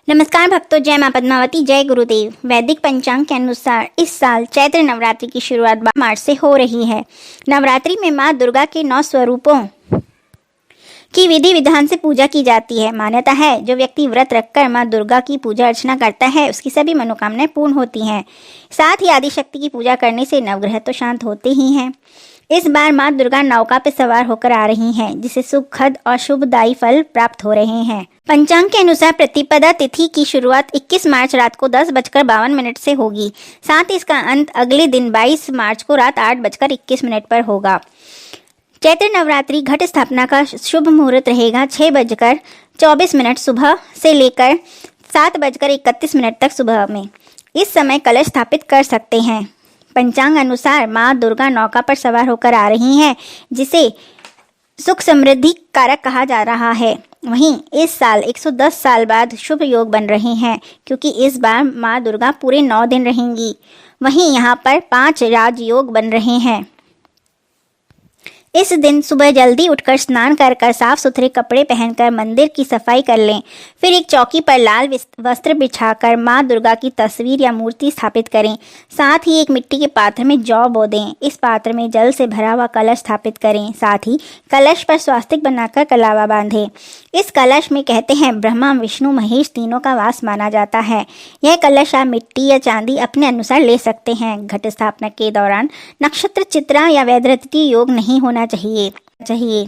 नमस्कार भक्तों, जय मां पद्मावती, जय गुरुदेव। वैदिक पंचांग के अनुसार इस साल चैत्र नवरात्रि की शुरुआत 12 मार्च से हो रही है। नवरात्रि में मां दुर्गा के 9 स्वरूपों की विधि विधान से पूजा की जाती है। मान्यता है जो व्यक्ति व्रत रखकर मां दुर्गा की पूजा अर्चना करता है उसकी सभी मनोकामनाएं पूर्ण होती हैं। साथ ही आदिशक्ति की पूजा करने से नवग्रह तो शांत होते ही हैं। इस बार मां दुर्गा नौका पर सवार होकर आ रही हैं, जिससे सुखद और शुभदायी फल प्राप्त हो रहे हैं। पंचांग के अनुसार प्रतिपदा तिथि की शुरुआत 21 मार्च रात को 10:52 से होगी। साथ ही इसका अंत अगले दिन 22 मार्च को रात 8:21 पर होगा। चैत्र नवरात्रि घट स्थापना का शुभ मुहूर्त रहेगा 6:24 सुबह से लेकर 7:31 तक सुबह में। इस समय कलश स्थापित कर सकते हैं। पंचांग अनुसार मां दुर्गा नौका पर सवार होकर आ रही हैं, जिसे सुख समृद्धि कारक कहा जा रहा है। वहीं इस साल 110 साल बाद शुभ योग बन रहे हैं, क्योंकि इस बार मां दुर्गा पूरे 9 दिन रहेंगी। वहीं यहाँ पर 5 राजयोग बन रहे हैं। इस दिन सुबह जल्दी उठकर स्नान कर साफ सुथरे कपड़े पहनकर मंदिर की सफाई कर लें। फिर एक चौकी पर लाल वस्त्र बिछाकर मां दुर्गा की तस्वीर या मूर्ति स्थापित करें। साथ ही एक मिट्टी के पात्र में जौ बो दें। इस पात्र में जल से भरा हुआ कलश स्थापित करें। साथ ही कलश पर स्वास्तिक बनाकर कलावा बांधें। इस कलश में कहते हैं ब्रह्मा विष्णु महेश तीनों का वास माना जाता है। यह कलश आप मिट्टी या चांदी अपने अनुसार ले सकते हैं। घट स्थापना के दौरान नक्षत्र चित्रा या वैधृति योग नहीं होना चाहिए।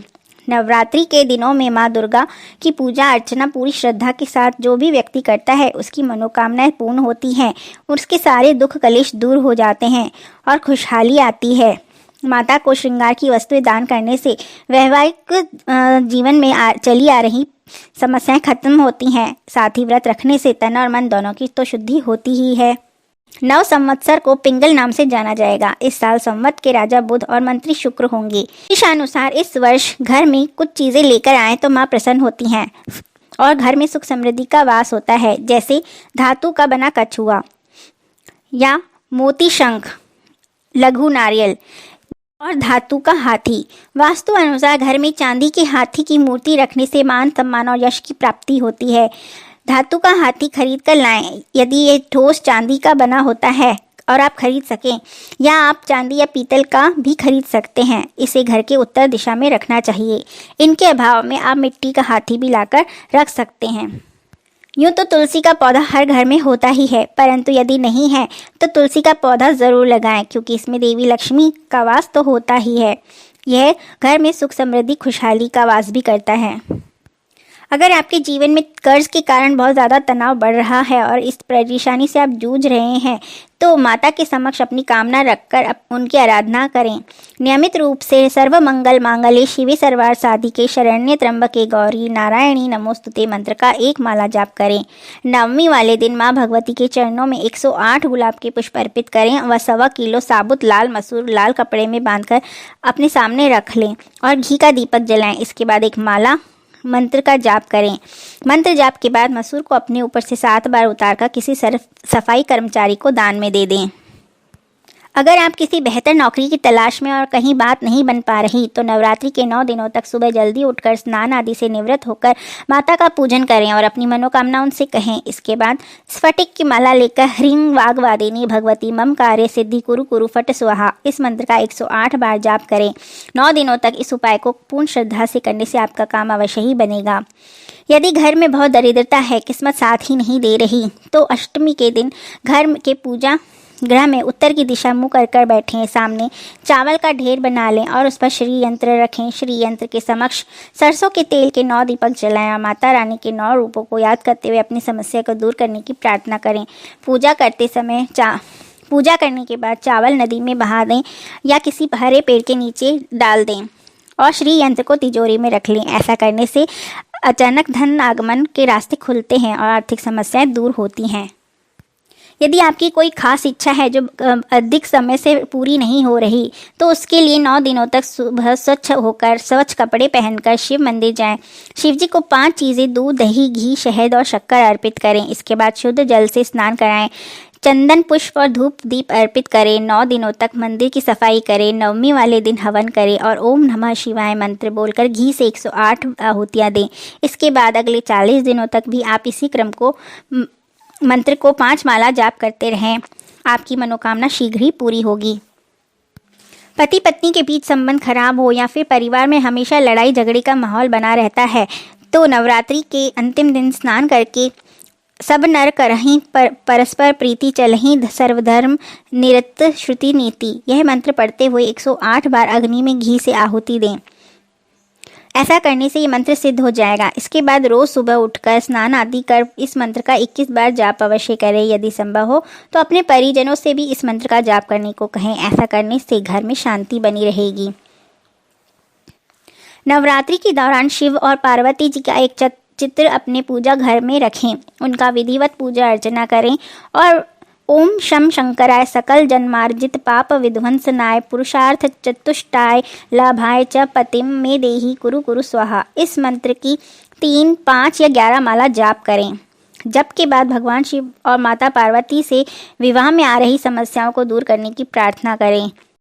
नवरात्रि के दिनों में मां दुर्गा की पूजा अर्चना पूरी श्रद्धा के साथ जो भी व्यक्ति करता है उसकी मनोकामनाएं पूर्ण होती हैं। उसके सारे दुख कलेश दूर हो जाते हैं और खुशहाली आती है। माता को श्रृंगार की वस्तुएं दान करने से वैवाहिक जीवन में चली आ रही समस्याएं खत्म होती हैं। साथ ही व्रत रखने से तन और मन दोनों की तो शुद्धि होती ही है। नव संवत्सर को पिंगल नाम से जाना जाएगा। इस साल संवत के राजा बुध और मंत्री शुक्र होंगे। इस अनुसार इस वर्ष घर में कुछ चीजें लेकर आए तो मां प्रसन्न होती हैं और घर में सुख समृद्धि का वास होता है, जैसे धातु का बना कछुआ या मोती शंख, लघु नारियल और धातु का हाथी। वास्तु अनुसार घर में चांदी के हाथी की मूर्ति रखने से मान सम्मान और यश की प्राप्ति होती है। धातु का हाथी खरीद कर लाएं। यदि ये ठोस चांदी का बना होता है और आप खरीद सकें, या आप चांदी या पीतल का भी खरीद सकते हैं। इसे घर के उत्तर दिशा में रखना चाहिए। इनके अभाव में आप मिट्टी का हाथी भी लाकर रख सकते हैं। यूँ तो तुलसी का पौधा हर घर में होता ही है, परंतु यदि नहीं है तो तुलसी का पौधा ज़रूर लगाएं, क्योंकि इसमें देवी लक्ष्मी का वास तो होता ही है। यह घर में सुख समृद्धि खुशहाली का वास भी करता है। अगर आपके जीवन में कर्ज के कारण बहुत ज़्यादा तनाव बढ़ रहा है और इस परेशानी से आप जूझ रहे हैं, तो माता के समक्ष अपनी कामना रखकर उनकी आराधना करें। नियमित रूप से सर्व मंगल मांगल्ये शिवे सर्वार साधिके शरण्ये त्र्यंबके गौरी नारायणी नमोस्तुते मंत्र का 1 माला जाप करें। नवमी वाले दिन माँ भगवती के चरणों में 108 गुलाब के पुष्प अर्पित करें व 1.25 किलो साबुत लाल मसूर लाल कपड़े में बांधकर अपने सामने रख लें और घी का दीपक जलाएं। इसके बाद एक माला मंत्र का जाप करें। मंत्र जाप के बाद मसूर को अपने ऊपर से 7 बार उतारकर किसी सफाई कर्मचारी को दान में दे दें। अगर आप किसी बेहतर नौकरी की तलाश में और कहीं बात नहीं बन पा रही, तो नवरात्रि के 9 दिनों तक सुबह जल्दी उठकर स्नान आदि से निवृत्त होकर माता का पूजन करें और अपनी मनोकामना उनसे कहें। इसके बाद स्फटिक की माला लेकर ह्रीं वाग्वादिनी भगवती मम कार्य सिद्धि कुरु कुरु फट स्वाहा इस मंत्र का 108 बार जाप करें। 9 दिनों तक इस उपाय को पूर्ण श्रद्धा से करने से आपका काम अवश्य ही बनेगा। यदि घर में बहुत दरिद्रता है, किस्मत साथ ही नहीं दे रही, तो अष्टमी के दिन घर के पूजा गृह में उत्तर की दिशा मुँह कर बैठें। सामने चावल का ढेर बना लें और उस पर श्री यंत्र रखें। श्री यंत्र के समक्ष सरसों के तेल के 9 दीपक जलाएं और माता रानी के 9 रूपों को याद करते हुए अपनी समस्या को दूर करने की प्रार्थना करें। पूजा करने के बाद चावल नदी में बहा दें या किसी हरे पेड़ के नीचे डाल दें और श्री यंत्र को तिजोरी में रख लें। ऐसा करने से अचानक धन आगमन के रास्ते खुलते हैं और आर्थिक समस्याएं दूर होती हैं। यदि आपकी कोई खास इच्छा है जो अधिक समय से पूरी नहीं हो रही, तो उसके लिए 9 दिनों तक सुबह स्वच्छ होकर स्वच्छ कपड़े पहनकर शिव मंदिर जाएं। शिव जी को 5 चीज़ें दूध दही घी शहद और शक्कर अर्पित करें। इसके बाद शुद्ध जल से स्नान कराएं। चंदन पुष्प और धूप दीप अर्पित करें। 9 दिनों तक मंदिर की सफाई करें। नवमी वाले दिन हवन करें और ओम नमः शिवाय मंत्र बोलकर घी से 108 आहुतियाँ दें। इसके बाद अगले 40 दिनों तक भी आप इसी क्रम को मंत्र को 5 माला जाप करते रहें। आपकी मनोकामना शीघ्र ही पूरी होगी। पति पत्नी के बीच संबंध खराब हो या फिर परिवार में हमेशा लड़ाई झगड़े का माहौल बना रहता है तो नवरात्रि के अंतिम दिन स्नान करके सब नर करहीं परस्पर प्रीति चलहीं सर्वधर्म निरत श्रुति नीति, यह मंत्र पढ़ते हुए 108 बार अग्नि में घी से आहुति दें। ऐसा करने से ये मंत्र सिद्ध हो जाएगा। इसके बाद रोज सुबह उठकर स्नान आदि कर इस मंत्र का 21 बार जाप अवश्य करें। यदि संभव हो तो अपने परिजनों से भी इस मंत्र का जाप करने को कहें। ऐसा करने से घर में शांति बनी रहेगी। नवरात्रि के दौरान शिव और पार्वती जी का एक चित्र अपने पूजा घर में रखें। उनका विधिवत पूजा अर्चना करें और ओम शम शंकराय सकल जन्मार्जित पाप विध्वंसनाय पुरुषार्थ चतुष्टाय लाभाय च पतिम में देही कुरु कुरु स्वाहा, इस मंत्र की 3, 5 या 11 माला जाप करें। जप के बाद भगवान शिव और माता पार्वती से विवाह में आ रही समस्याओं को दूर करने की प्रार्थना करें।